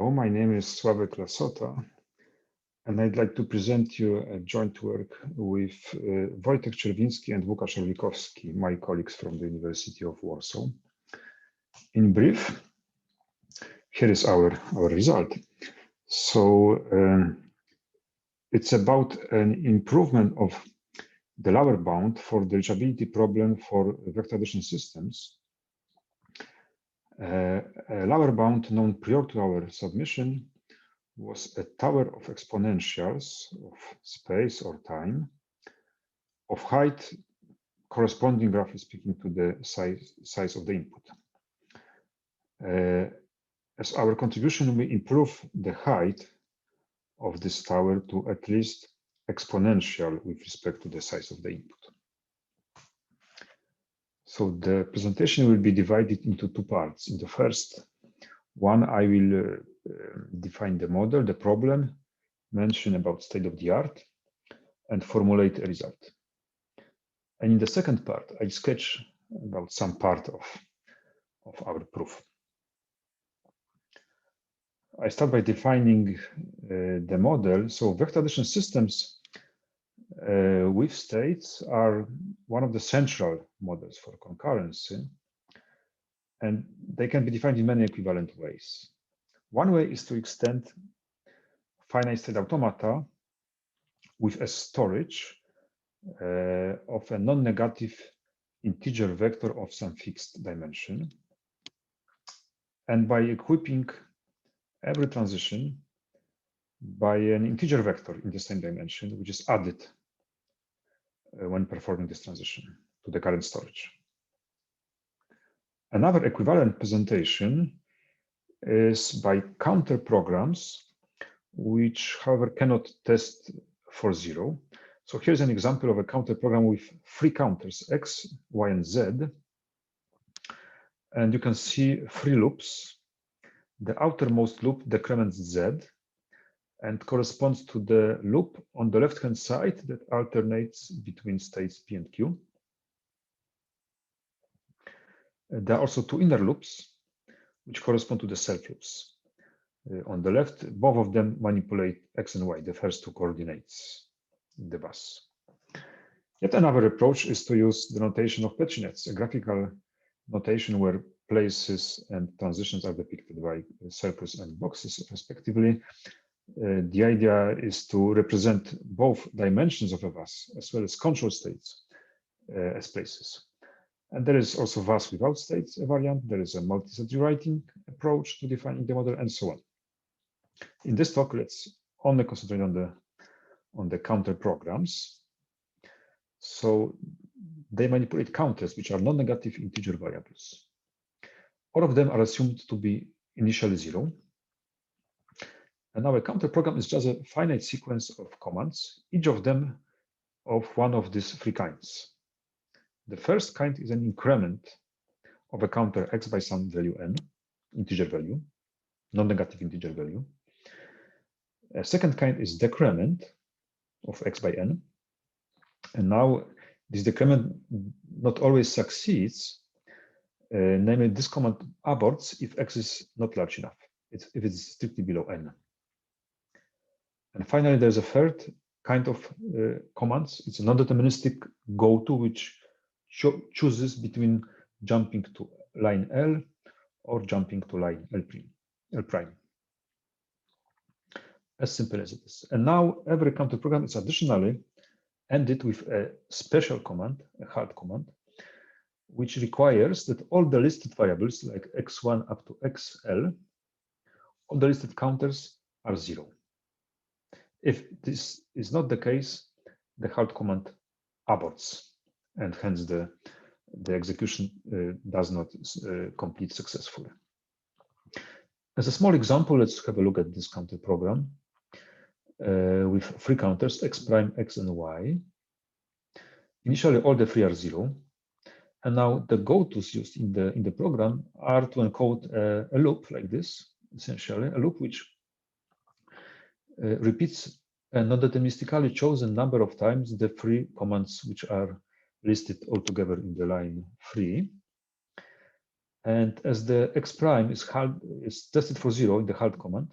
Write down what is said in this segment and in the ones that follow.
Hello, my name is Lasota, and I'd like to present you a joint work with Wojciech Czerwiński and Łukasz Orlikowski, my colleagues from the University of Warsaw. In brief, here is our result. So it's about an improvement of the lower bound for the reachability problem for vector addition systems. A lower bound known prior to our submission was a tower of exponentials of space or time of height corresponding, roughly speaking, to the size of the input. As our contribution, we improve the height of this tower to at least exponential with respect to the size of the input. So the presentation will be divided into two parts. In the first one, I will define the model, the problem, mention about state of the art, and formulate a result. And in the second part, I sketch about some part of our proof. I start by defining the model. So vector addition systems with states are one of the central models for concurrency, and they can be defined in many equivalent ways. One way is to extend finite state automata with a storage of a non-negative integer vector of some fixed dimension, and by equipping every transition by an integer vector in the same dimension, which is added when performing this transition to the current storage. Another equivalent presentation is by counter programs, which, however, cannot test for zero. So here's an example of a counter program with three counters, X, Y, and Z. And you can see three loops. The outermost loop decrements Z and corresponds to the loop on the left-hand side that alternates between states P and Q. There are also two inner loops, which correspond to the self-loops. On the left, both of them manipulate X and Y, the first two coordinates in the bus. Yet another approach is to use the notation of Petri nets, a graphical notation where places and transitions are depicted by circles and boxes, respectively. The idea is to represent both dimensions of a bus as well as control states as places. And there is also bus without states, a variant. There is a multi-set rewriting approach to defining the model, and so on. In this talk, let's only concentrate on the counter programs. So they manipulate counters, which are non-negative integer variables. All of them are assumed to be initially zero. And now a counter program is just a finite sequence of commands, each of them of one of these three kinds. The first kind is an increment of a counter X by some value n, integer value, non-negative integer value. A second kind is decrement of X by n. And now this decrement not always succeeds, namely this command aborts if X is not large enough, if it's strictly below n. And finally, there's a third kind of commands. It's a non-deterministic goto, which chooses between jumping to line L or jumping to line L prime. As simple as it is. And now every counter program is additionally ended with a special command, a hard command, which requires that all the listed variables like x1 up to xl, all the listed counters are zero. If this is not the case, the hard command aborts, and hence the execution does not complete successfully. As a small example, let's have a look at this counter program with three counters, x prime, x, and y. Initially, all the three are zero. And now the gotos used in the program are to encode a loop like this, essentially, a loop which repeats a non-deterministically chosen number of times the three commands which are listed all together in the line 3. And as the x prime is tested for 0 in the halt command,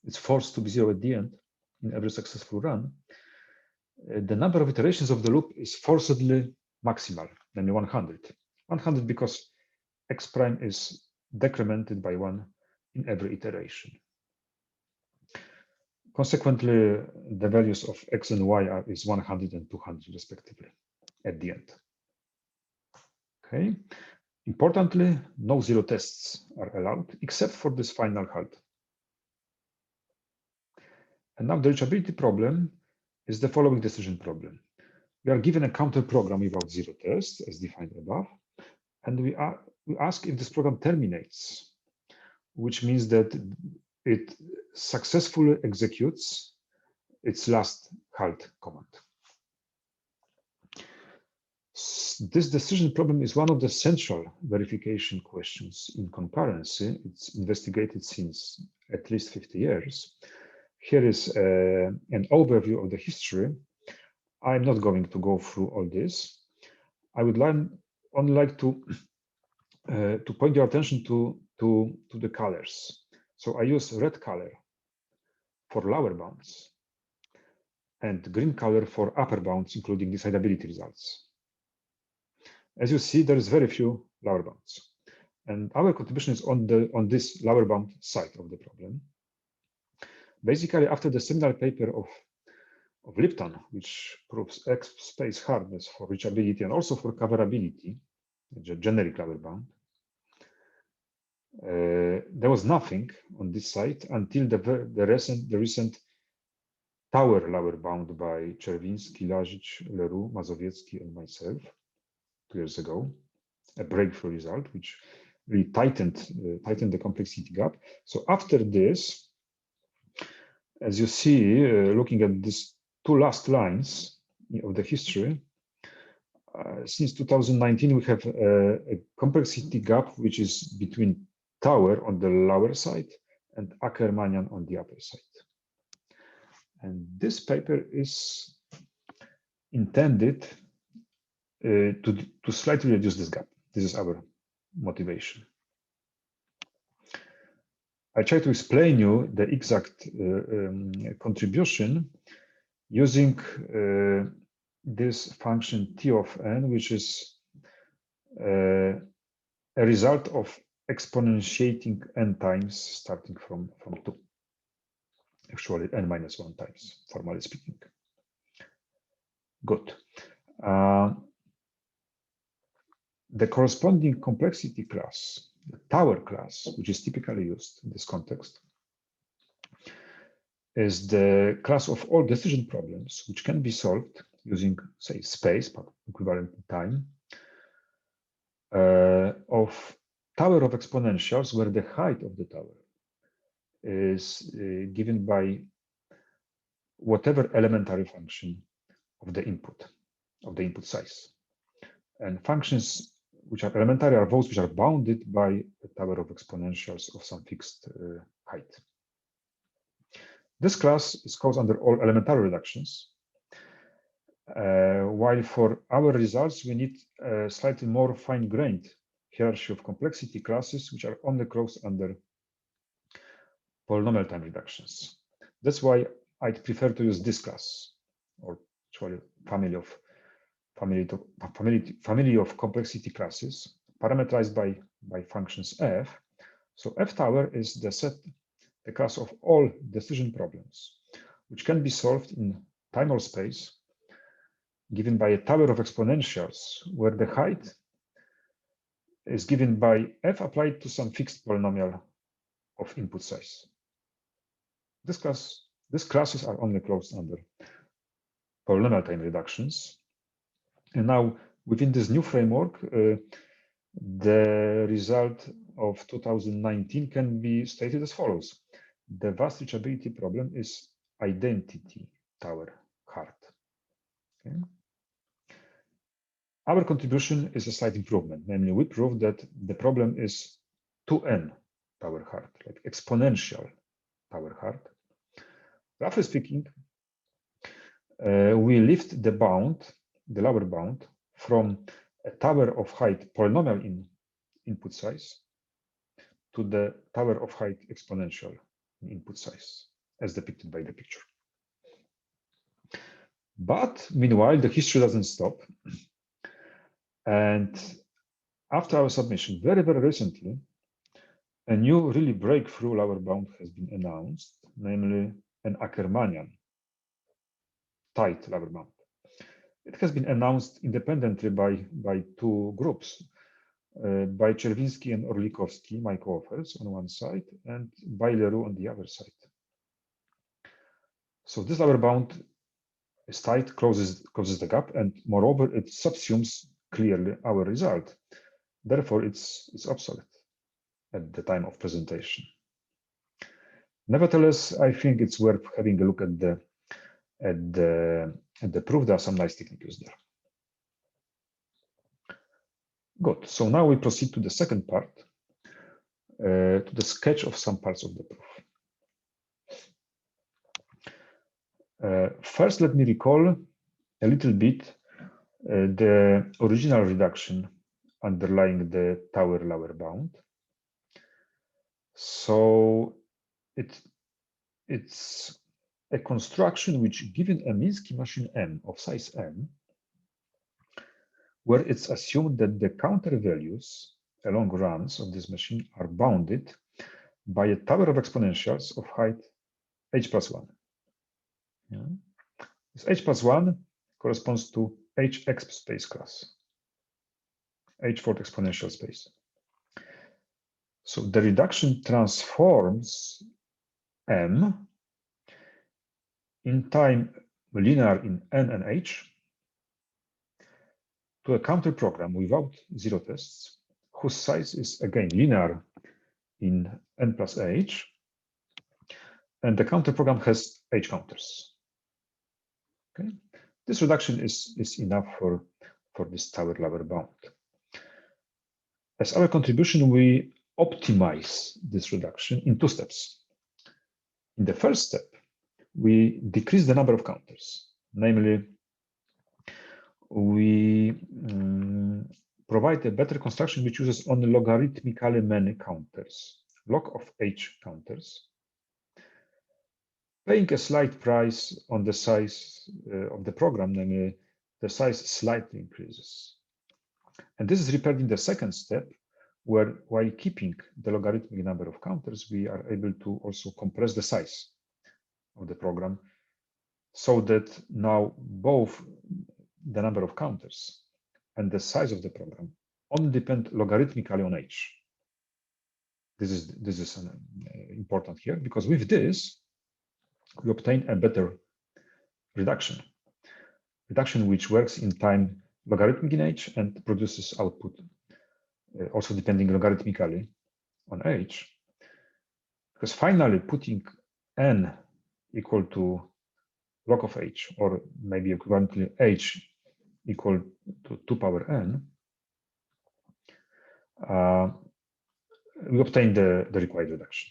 it's forced to be 0 at the end in every successful run, the number of iterations of the loop is forcedly maximal, namely 100. 100 because x prime is decremented by 1 in every iteration. Consequently, the values of x and y is 100 and 200 respectively at the end. Okay. Importantly, no zero tests are allowed except for this final halt. And now the reachability problem is the following decision problem. We are given a counter program without zero tests as defined above, and we ask if this program terminates, which means that it successfully executes its last halt command. This decision problem is one of the central verification questions in concurrency. It's investigated since at least 50 years. Here is an overview of the history. I'm not going to go through all this. I would only like to point your attention to the colors. So I use red color for lower bounds and green color for upper bounds, including decidability results. As you see, there is very few lower bounds, and our contribution is on this lower bound side of the problem. Basically, after the seminal paper of Lipton, which proves X space hardness for reachability and also for coverability, the generic lower bound, there was nothing on this side until the recent tower lower bound by Czerwiński, Lasota, Leroux, Mazowiecki, and myself 2 years ago, a breakthrough result which really tightened the complexity gap. So after this, as you see, looking at these two last lines of the history, since 2019 we have a complexity gap which is between Tower on the lower side and Ackermannian on the upper side. And this paper is intended to slightly reduce this gap. This is our motivation. I try to explain you the exact contribution using this function t of n, which is a result of exponentiating n times starting from 2. Actually, n minus 1 times, formally speaking. Good. The corresponding complexity class, the tower class, which is typically used in this context, is the class of all decision problems which can be solved using, say, space, but equivalent to time, of tower of exponentials where the height of the tower is given by whatever elementary function of the input size. And functions which are elementary are those which are bounded by a tower of exponentials of some fixed height. This class is called under all elementary reductions, while for our results we need a slightly more fine-grained hierarchy of complexity classes which are only closed under polynomial time reductions. That's why I'd prefer to use this class, or actually family of complexity classes parameterized by functions f. So f tower is the class of all decision problems which can be solved in time or space given by a tower of exponentials where the height is given by f applied to some fixed polynomial of input size. These classes are only closed under polynomial time reductions. And now, within this new framework, the result of 2019 can be stated as follows. The vast reachability problem is identity tower hard. Okay. Our contribution is a slight improvement. Namely, we proved that the problem is 2n tower hard, like exponential tower hard. Roughly speaking, we lift the bound, the lower bound, from a tower of height polynomial in input size to the tower of height exponential in input size, as depicted by the picture. But meanwhile, the history doesn't stop. And after our submission, very, very recently, a new really breakthrough lower bound has been announced, namely an Ackermannian tight lower bound. It has been announced independently by two groups, by Czerwiński and Orlikowski, my co-authors, on one side, and by Leroux on the other side. So this lower bound is tight, closes the gap, and moreover, it subsumes clearly our result. Therefore, it's obsolete at the time of presentation. Nevertheless, I think it's worth having a look at the proof. There are some nice techniques there. Good. So now we proceed to the second part, to the sketch of some parts of the proof. First, let me recall a little bit the original reduction underlying the tower lower bound. So it's a construction which, given a Minsky machine M of size M, where it's assumed that the counter values along runs of this machine are bounded by a tower of exponentials of height h plus 1. Yeah. This h plus 1 corresponds to hx space class, h4 exponential space. So the reduction transforms M in time linear in n and h to a counter program without zero tests, whose size is again linear in n plus h, and the counter program has h counters. Okay, this reduction is enough for this tower lower bound. As our contribution, we optimize this reduction in two steps. In the first step, we decrease the number of counters, namely, we provide a better construction which uses only logarithmically many counters, log of h counters, paying a slight price on the size of the program, namely the size slightly increases. And this is repaired in the second step, where while keeping the logarithmic number of counters, we are able to also compress the size of the program so that now both the number of counters and the size of the program only depend logarithmically on h. This is important here, because with this, we obtain a better reduction which works in time logarithmic in h and produces output also depending logarithmically on h, because finally putting n equal to log of h, or maybe equivalently h equal to 2 power n, we obtain the required reduction.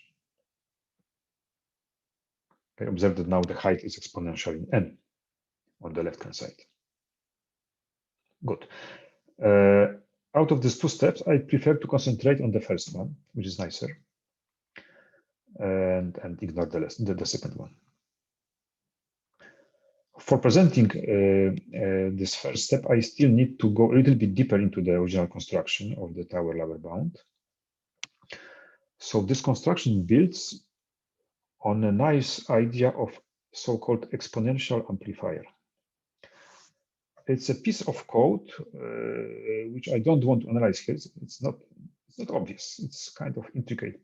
Okay, observe that now the height is exponential in n on the left-hand side. Good. Out of these two steps, I prefer to concentrate on the first one, which is nicer, and ignore the second one. For presenting this first step, I still need to go a little bit deeper into the original construction of the tower lower bound. So this construction builds on a nice idea of so-called exponential amplifier. It's a piece of code which I don't want to analyze here. It's not obvious. It's kind of intricate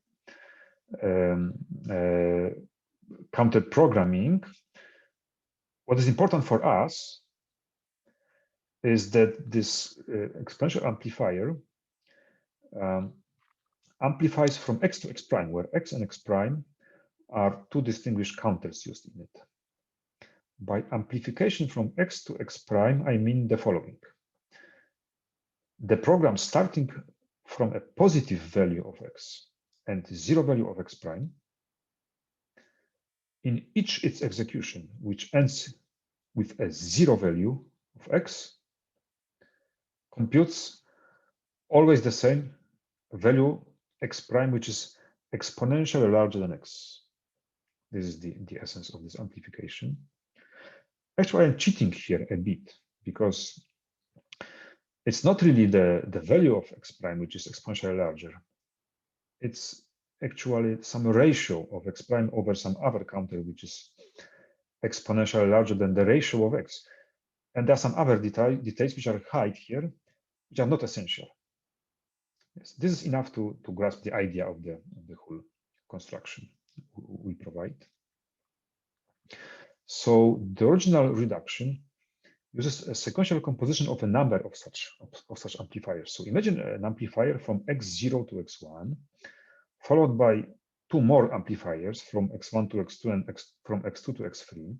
counter programming. What is important for us is that this exponential amplifier amplifies from x to x prime, where x and x prime are two distinguished counters used in it. By amplification from x to x prime, I mean the following. The program starting from a positive value of x and zero value of x prime, in each its execution, which ends with a zero value of x, computes always the same value x prime, which is exponentially larger than x. This is the essence of this amplification. Actually, I'm cheating here a bit because it's not really the value of x prime, which is exponentially larger. It's actually some ratio of x prime over some other counter, which is exponentially larger than the ratio of x. And there are some other details which are hide here, which are not essential. Yes, this is enough to grasp the idea of the whole construction we provide. So the original reduction uses a sequential composition of a number of such amplifiers. So imagine an amplifier from x0 to x1, followed by two more amplifiers from x1 to x2 and from x2 to x3.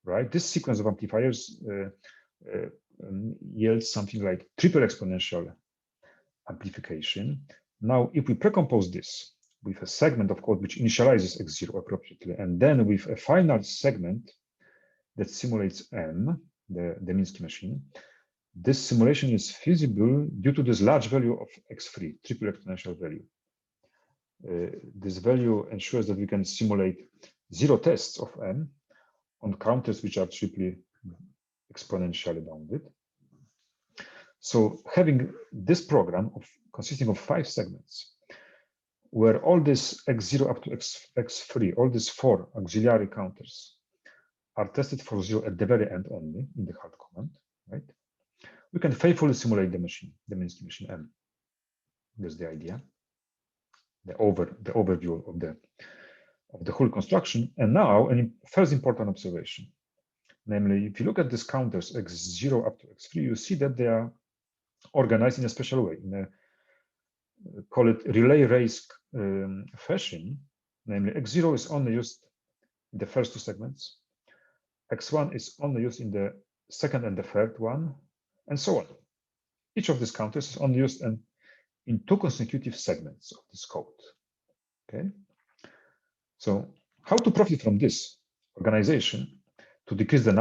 Right? This sequence of amplifiers yields something like triple exponential amplification. Now, if we precompose this with a segment of code which initializes x0 appropriately, and then with a final segment that simulates M, the Minsky machine, this simulation is feasible due to this large value of x3, triple exponential value. This value ensures that we can simulate 0 tests of M on counters which are triply exponentially bounded. So having this program consisting of 5 segments, where all this x0 up to x3, all these 4 auxiliary counters are tested for 0 at the very end only in the hard command, right? We can faithfully simulate the machine, the Minsky machine M. That's the idea, the overview of the whole construction. And now, a first important observation, namely, if you look at these counters x0 up to x3, you see that they are organized in a special way, in a call it relay race fashion. Namely, x0 is only used in the first 2 segments, x1 is only used in the second and the third one, and so on. Each of these counters is only used in 2 consecutive segments of this code. Okay. So how to profit from this organization to decrease the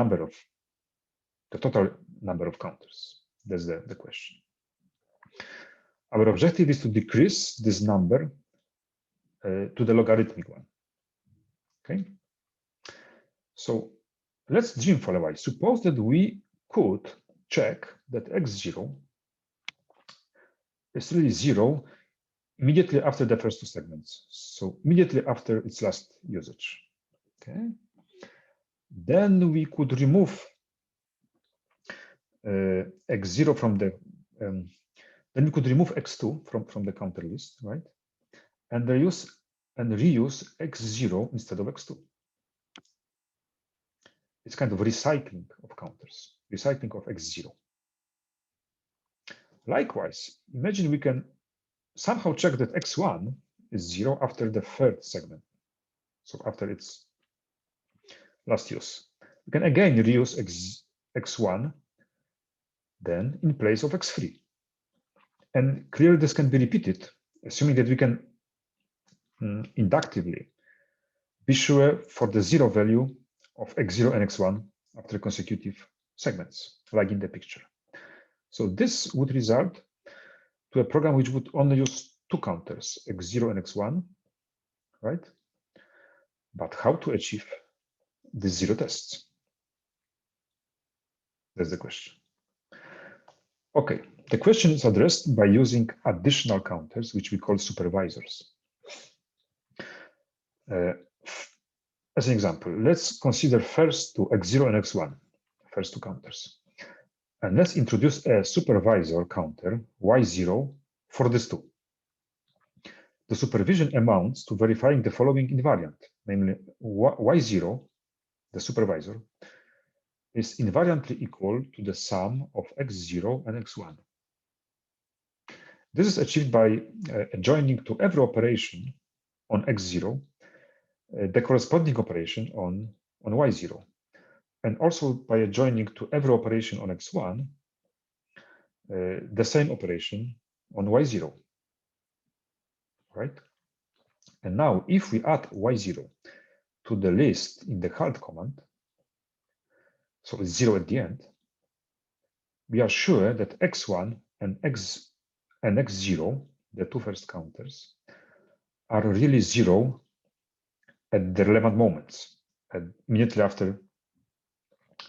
total number of counters? That's the question. Our objective is to decrease this number to the logarithmic one. Okay. So let's dream for a while. Suppose that we could check that x0 is really 0 immediately after the first 2 segments. So immediately after its last usage. Okay. Then we could remove x0 from the then we could remove x2 from the counter list, right? And reuse x0 instead of x2. It's kind of recycling of counters, recycling of x0. Likewise, imagine we can somehow check that x1 is 0 after the 3rd segment. So after its last use. We can again reuse x1 then in place of x3. And clearly this can be repeated, assuming that we can inductively be sure for the 0 value of x0 and x1 after consecutive segments, like in the picture. So this would result to a program which would only use 2 counters, x0 and x1, right? But how to achieve the 0 tests? That's the question. Okay, the question is addressed by using additional counters, which we call supervisors. As an example, let's consider first to x0 and x1, first 2 counters. And let's introduce a supervisor counter, y0, for these 2. The supervision amounts to verifying the following invariant, namely y0, the supervisor, is invariantly equal to the sum of x0 and x1. This is achieved by adjoining to every operation on x0 the corresponding operation on y0, and also by adjoining to every operation on x1 the same operation on y0, right? And now if we add y0 to the list in the halt command, so it's 0 at the end, we are sure that x1 and x0 the two first counters, are really 0 at the relevant moments, immediately after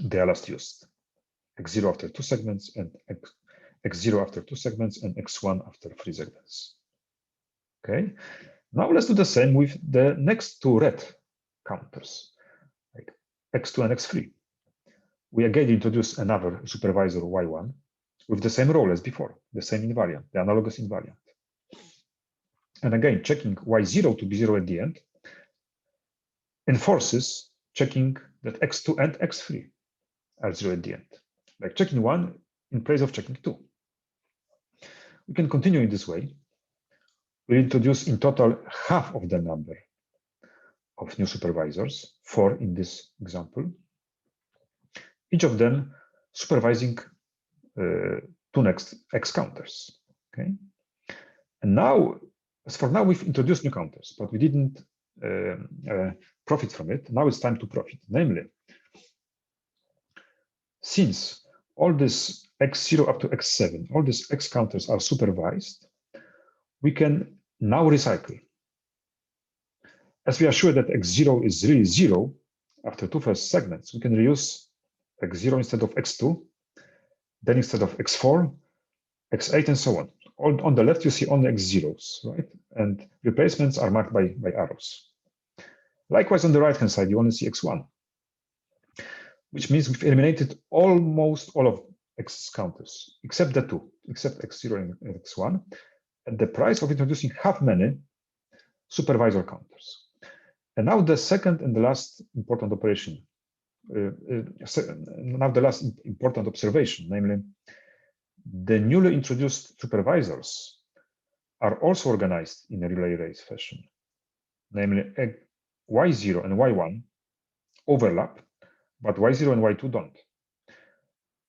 they are last used. X0 after 2 segments, and X0 after 2 segments, and X1 after 3 segments. Okay, now let's do the same with the next two red counters, like X2 and X3. We again introduce another supervisor Y1 with the same role as before, the same invariant, the analogous invariant. And again, checking Y0 to be 0 at the end enforces checking that X2 and X3 are 0 at the end, like checking 1 in place of checking 2. We can continue in this way. We introduce in total half of the number of new supervisors, 4 in this example, each of them supervising two next X counters. Okay, and now, as for now, we've introduced new counters, but we didn't profit from it. Now it's time to profit. Namely, since all this X0 up to X7, all these X counters are supervised, we can now recycle. As we are sure that X0 is really 0 after two first segments, we can reuse X0 instead of X2, then instead of X4, X8, and so on. On the left, you see only X0s, right? And replacements are marked by arrows. Likewise, on the right-hand side, you only see X1, which means we've eliminated almost all of X counters, except the two, except X0 and X1, at the price of introducing half many supervisor counters. And now the second and the last important operation, now the last important observation, namely, the newly introduced supervisors are also organized in a relay race fashion. Namely, Y0 and Y1 overlap, but Y0 and Y2 don't.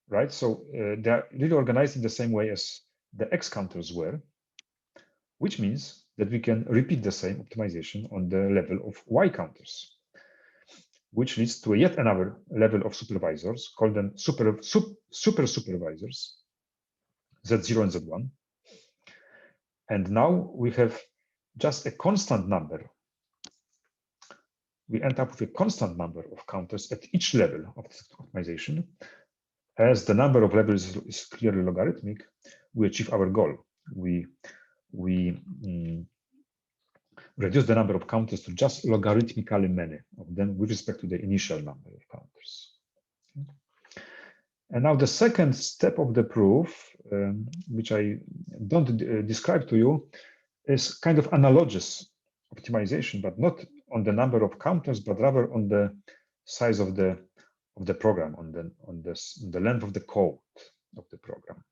Right? So they are really organized in the same way as the X counters were, which means that we can repeat the same optimization on the level of Y counters, which leads to yet another level of supervisors, call them super supervisors, Z0 and Z1. And now we have just a constant number. We end up with a constant number of counters at each level of this optimization. As the number of levels is clearly logarithmic, we achieve our goal. We reduce the number of counters to just logarithmically many of them with respect to the initial number of counters. And now the second step of the proof, which I don't describe to you, is kind of analogous optimization, but not on the number of counters, but rather on the size of the program, on the length of the code of the program.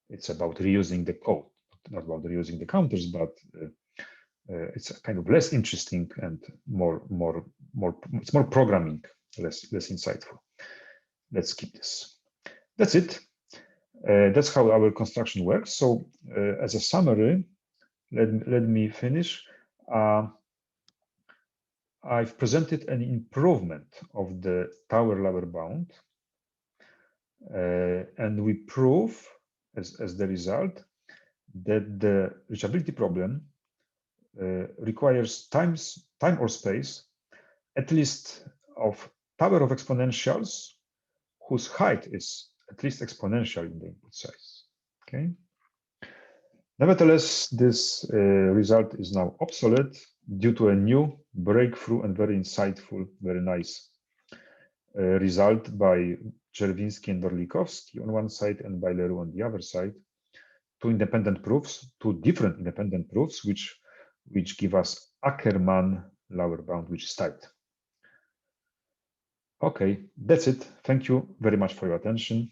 It's about reusing the code, not about reusing the counters, but it's kind of less interesting and it's more programming, less insightful. Let's keep this. That's it. That's how our construction works. So as a summary, let me finish. I've presented an improvement of the tower-lower bound, and we prove as the result that the reachability problem requires time or space, at least of tower of exponentials whose height is at least exponential in the input size. Okay. Nevertheless, this result is now obsolete due to a new breakthrough and very insightful, very nice result by Czerwiński and Orlikowski on one side and by Leroux on the other side. Two different independent proofs, which give us Ackermann lower bound, which is tight. Okay, that's it. Thank you very much for your attention.